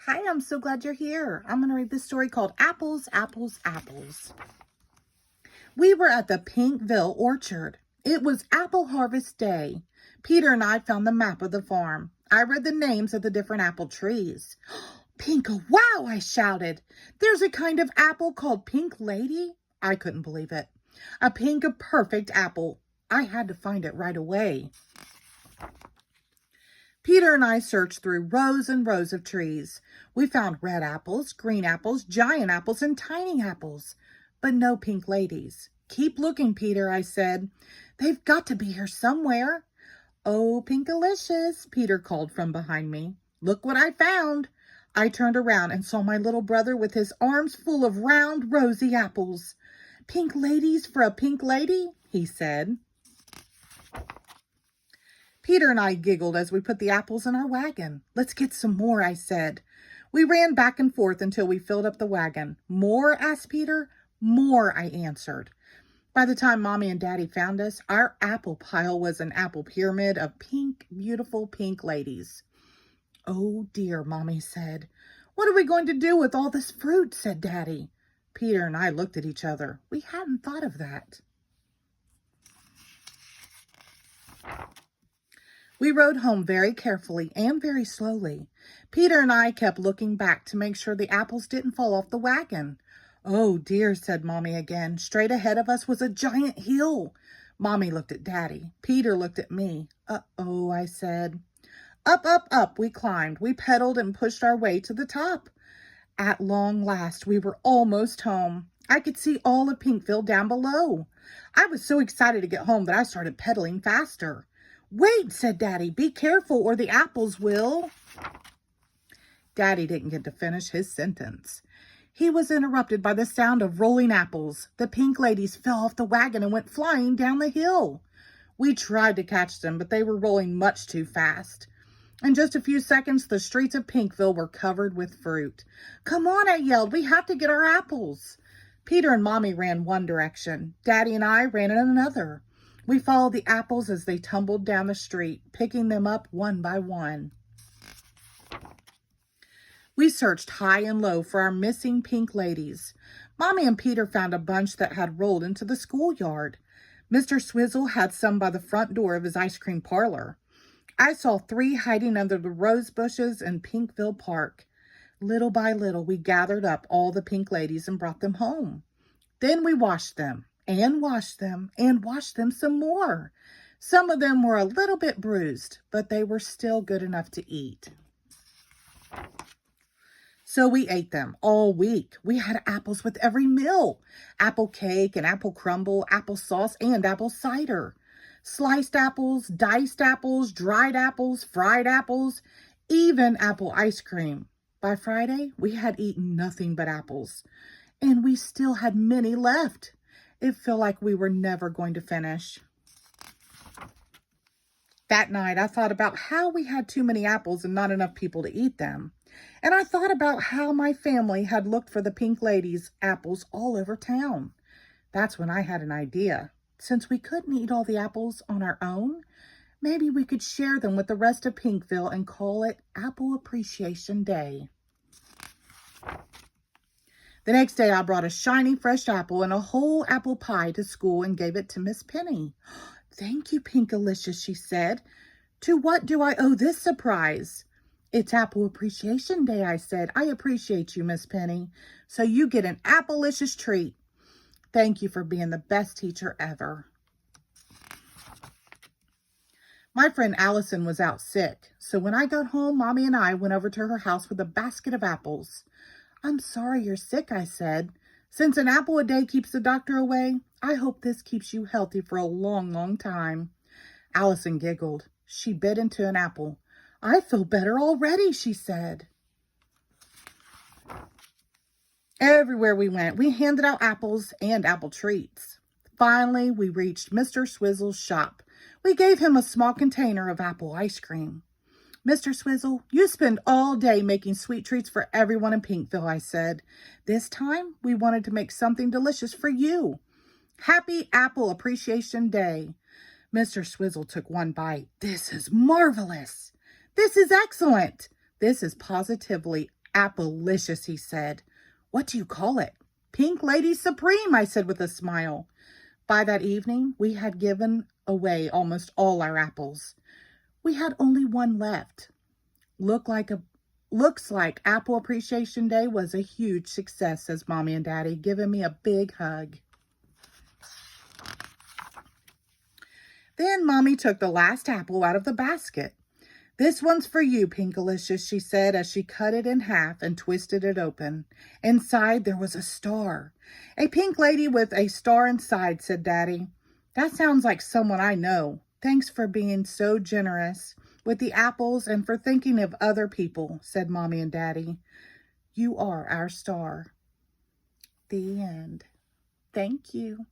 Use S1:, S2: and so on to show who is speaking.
S1: Hi, I'm so glad you're here. I'm going to read this story called Apples, Apples, Apples. We were at the Pinkville Orchard. It was apple harvest day. Peter and I found the map of the farm. I read the names of the different apple trees. Pink, wow, I shouted. There's a kind of apple called Pink Lady? I couldn't believe it. A pink, perfect apple. I had to find it right away. Peter and I searched through rows and rows of trees. We found red apples, green apples, giant apples, and tiny apples, but no pink ladies. Keep looking, Peter, I said. They've got to be here somewhere. Oh, Pinkalicious, Peter called from behind me. Look what I found. I turned around and saw my little brother with his arms full of round, rosy apples. Pink ladies for a pink lady, he said. Peter and I giggled as we put the apples in our wagon. Let's get some more, I said. We ran back and forth until we filled up the wagon. More? Asked Peter. More, I answered. By the time Mommy and Daddy found us, our apple pile was an apple pyramid of pink, beautiful pink ladies. Oh dear, Mommy said. What are we going to do with all this fruit? Said Daddy. Peter and I looked at each other. We hadn't thought of that. We rode home very carefully and very slowly. Peter and I kept looking back to make sure the apples didn't fall off the wagon. Oh dear, said Mommy again. Straight ahead of us was a giant hill. Mommy looked at Daddy. Peter looked at me. Uh-oh, I said. Up, up, up we climbed. We pedaled and pushed our way to the top. At long last, we were almost home. I could see all of Pinkville down below. I was so excited to get home that I started pedaling faster. Wait, said Daddy, be careful or the apples will. Daddy didn't get to finish his sentence. He was interrupted by the sound of rolling apples. The pink ladies fell off the wagon and went flying down the hill. We tried to catch them, but they were rolling much too fast. In just a few seconds, the streets of Pinkville were covered with fruit. Come on, I yelled, we have to get our apples. Peter and Mommy ran one direction. Daddy and I ran in another. We followed the apples as they tumbled down the street, picking them up one by one. We searched high and low for our missing pink ladies. Mommy and Peter found a bunch that had rolled into the schoolyard. Mr. Swizzle had some by the front door of his ice cream parlor. I saw 3 hiding under the rose bushes in Pinkville Park. Little by little, we gathered up all the pink ladies and brought them home. Then we washed them. And washed them, and washed them some more. Some of them were a little bit bruised, but they were still good enough to eat. So we ate them all week. We had apples with every meal. Apple cake and apple crumble, apple sauce, and apple cider. Sliced apples, diced apples, dried apples, fried apples, even apple ice cream. By Friday, we had eaten nothing but apples, and we still had many left. It felt like we were never going to finish. That night, I thought about how we had too many apples and not enough people to eat them. And I thought about how my family had looked for the pink ladies' apples all over town. That's when I had an idea. Since we couldn't eat all the apples on our own, maybe we could share them with the rest of Pinkville and call it Apple Appreciation Day. The next day, I brought a shiny fresh apple and a whole apple pie to school and gave it to Miss Penny. Thank you, Pinkalicious, she said. To what do I owe this surprise? It's Apple Appreciation Day, I said. I appreciate you, Miss Penny. So you get an Applicious treat. Thank you for being the best teacher ever. My friend Allison was out sick, so when I got home, Mommy and I went over to her house with a basket of apples. I'm sorry you're sick, I said. Since an apple a day keeps the doctor away, I hope this keeps you healthy for a long, long time. Allison giggled. She bit into an apple. I feel better already, she said. Everywhere we went, we handed out apples and apple treats. Finally, we reached Mr. Swizzle's shop. We gave him a small container of apple ice cream. Mr. Swizzle, you spend all day making sweet treats for everyone in Pinkville, I said. This time, we wanted to make something delicious for you. Happy Apple Appreciation Day. Mr. Swizzle took one bite. This is marvelous. This is excellent. This is positively Appalicious, he said. What do you call it? Pink Lady Supreme, I said with a smile. By that evening, we had given away almost all our apples. We had only one left. Looks like Apple Appreciation Day was a huge success, says Mommy and Daddy, giving me a big hug. Then Mommy took the last apple out of the basket. This one's for you, Pinkalicious, she said as she cut it in half and twisted it open. Inside there was a star. A pink lady with a star inside, said Daddy. That sounds like someone I know. Thanks for being so generous with the apples and for thinking of other people, said Mommy and Daddy. You are our star. The end. Thank you.